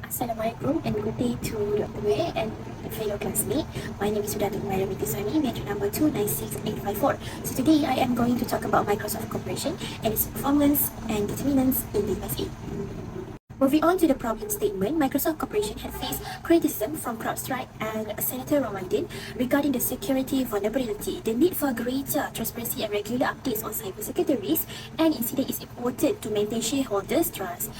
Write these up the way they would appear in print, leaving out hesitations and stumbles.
Assalamualaikum and good day to Dr. Wei and fellow classmate. My name is Sudatul Maira Mitisani, major number 296854. So today I am going to talk about Microsoft Corporation and its performance and determinants in the USA. Moving on to the problem statement, Microsoft Corporation had faced criticism from CrowdStrike and Senator Romaldin regarding the security vulnerability. The need for greater transparency and regular updates on cybersecurity risks and incidents is important to maintain shareholders' trust.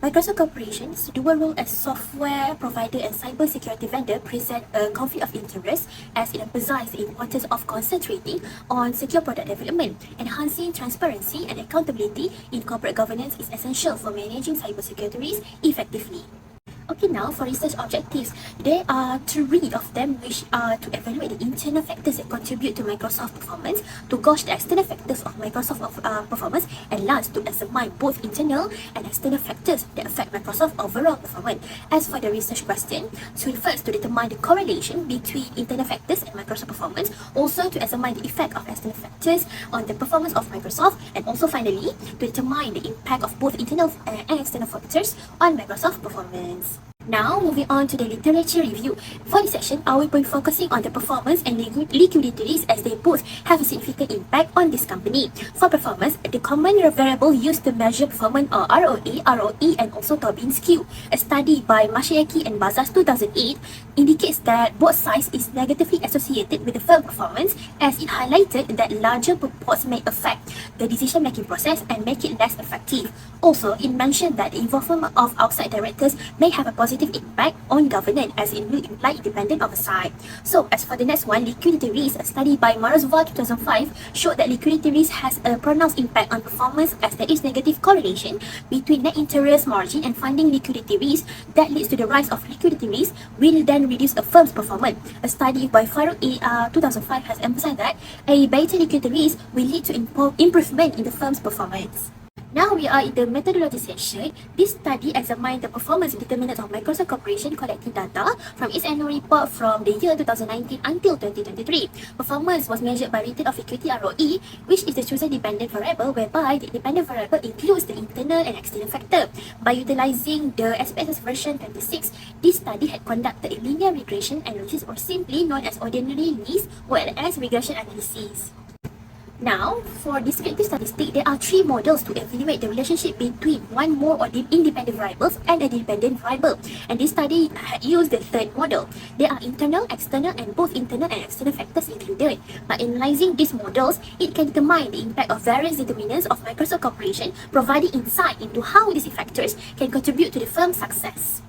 Microsoft Corporation's dual role as software provider and cybersecurity vendor present a conflict of interest as it emphasizes the importance of concentrating on secure product development. Enhancing transparency and accountability in corporate governance is essential for managing cybersecurity risks effectively. Okay, now for research objectives, there are three of them, which are to evaluate the internal factors that contribute to Microsoft performance, to gauge the external factors of Microsoft performance, and last, to examine both internal and external factors that affect Microsoft overall performance. As for the research question, so first to determine the correlation between internal factors and Microsoft performance, also to examine the effect of external factors on the performance of Microsoft, and also finally to determine the impact of both internal and external factors on Microsoft performance. Now, moving on to the literature review. For this section, I will be focusing on the performance and liquidity risks as they both have a significant impact on this company. For performance, the common variable used to measure performance are ROA, ROE, and also Tobin's Q. A study by Mashiaki and Bazas 2008 indicates that both sides is negatively associated with the firm performance, as it highlighted that larger reports may affect the decision-making process and make it less effective. Also, it mentioned that the involvement of outside directors may have a positive impact on governance, as it will imply independent oversight. So, as for the next one, liquidity risk, a study by Morozova 2005 showed that liquidity risk has a pronounced impact on performance, as there is negative correlation between net interest margin and funding liquidity risk that leads to the rise of liquidity risk will then reduce a firm's performance. A study by Farouk 2005 has emphasized that a better liquidity risk will lead to improvement in the firm's performance. Now we are in the methodology section. This study examined the performance determinants of Microsoft Corporation collecting data from its annual report from the year 2019 until 2023. Performance was measured by return of equity ROE, which is the chosen dependent variable, whereby the dependent variable includes the internal and external factor. By utilizing the SPSS version 26, this study had conducted a linear regression analysis, or simply known as ordinary least or LS regression analysis. Now, for descriptive statistics, there are three models to evaluate the relationship between one more or independent variables and a dependent variable. And this study had used the third model. There are internal, external, and both internal and external factors included. By analyzing these models, it can determine the impact of various determinants of Microsoft Corporation, providing insight into how these factors can contribute to the firm's success.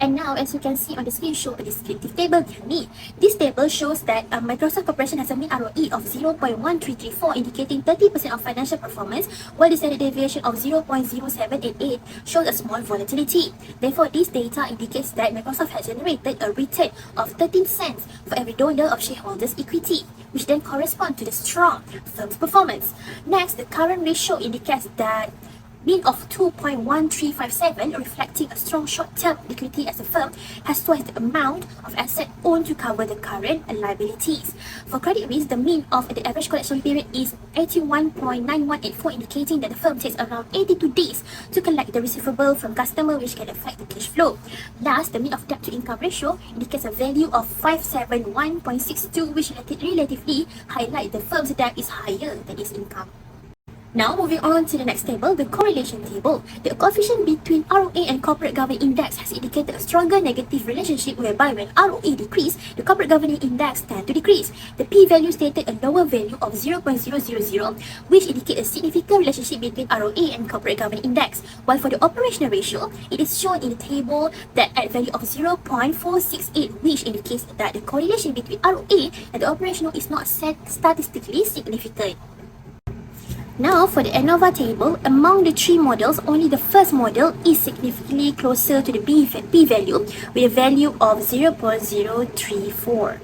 And now, as you can see on the screen, show a descriptive table behind me. This table shows that Microsoft Corporation has a mean ROE of 0.1334, indicating 30% of financial performance, while the standard deviation of 0.0788 shows a small volatility. Therefore, this data indicates that Microsoft has generated a return of 13 cents for every dollar of shareholders' equity, which then corresponds to the strong firm's performance. Next, the current ratio indicates that mean of 2.1357, reflecting a strong short-term liquidity as the firm has twice the amount of asset owned to cover the current liabilities. For credit risk, the mean of the average collection period is 81.9184, indicating that the firm takes around 82 days to collect the receivable from customer, which can affect the cash flow. Last, the mean of debt to income ratio indicates a value of 571.62, which relatively highlight the firm's debt is higher than its income. Now, moving on to the next table, the correlation table. The coefficient between ROA and corporate governance index has indicated a stronger negative relationship, whereby when ROA decreases, the corporate governance index tends to decrease. The p-value stated a lower value of 0.000, which indicates a significant relationship between ROA and corporate governance index. While for the operational ratio, it is shown in the table that at value of 0.468, which indicates that the correlation between ROA and the operational is not statistically significant. Now, for the ANOVA table, among the three models, only the first model is significantly closer to the p-value with a value of 0.034.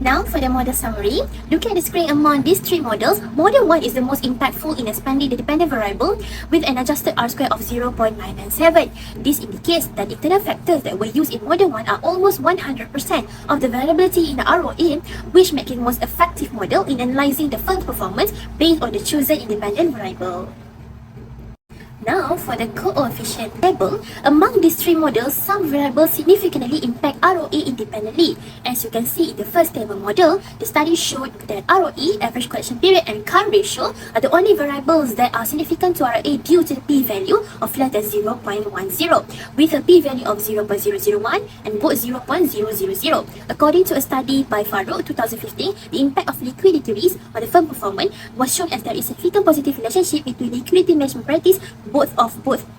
Now, for the model summary, looking at the screen among these three models, model 1 is the most impactful in expanding the dependent variable with an adjusted R-square of 0.997. This indicates that the internal factors that were used in model 1 are almost 100% of the variability in the ROA, which makes it the most effective model in analyzing the firm's performance based on the chosen independent variable. Now, for the coefficient table, among these three models, some variables significantly impact ROE independently. As you can see in the first table model, the study showed that ROE, average collection period, and CAR ratio are the only variables that are significant to ROA due to the p-value of less than 0.10, with a p-value of 0.001 and both 0.000. According to a study by Farouk 2015, the impact of liquidity risk on the firm performance was shown as there is a significant positive relationship between liquidity management practice both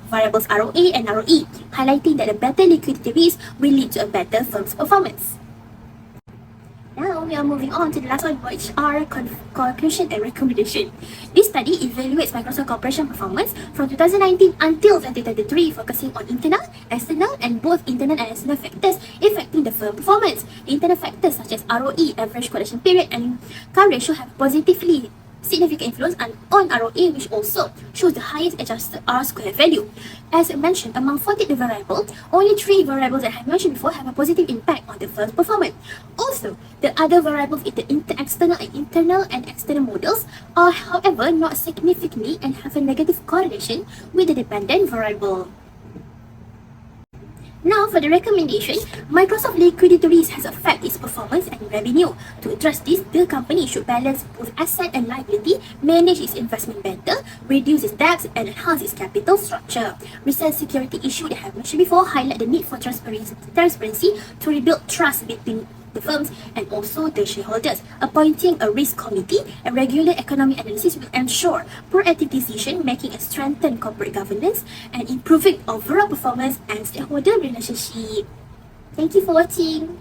variables ROA and ROE, highlighting that a better liquidity risk will lead to a better firm's performance. Now we are moving on to the last one, which are conclusion and recommendation. This study evaluates Microsoft Corporation performance from 2019 until 2023, focusing on internal, external, and both internal and external factors affecting the firm performance. The internal factors such as ROE, average collection period, and CAR ratio have positively significant influence on ROA, which also shows the highest adjusted R square value. As mentioned, among 48 variables, only 3 variables that I have mentioned before have a positive impact on the firm's performance. Also, the other variables in the external and internal and external models are, however, not significantly and have a negative correlation with the dependent variable. Now, for the recommendation, Microsoft liquidity risk has affected its performance and revenue. To address this, the company should balance both asset and liability, manage its investment better, reduce its debts, and enhance its capital structure. Recent security issues that I have mentioned before highlight the need for transparency to rebuild trust between the firms and also the shareholders. Appointing a risk committee and regular economic analysis will ensure proactive decision making and strengthen corporate governance and improving overall performance and stakeholder relationship. Thank you for watching.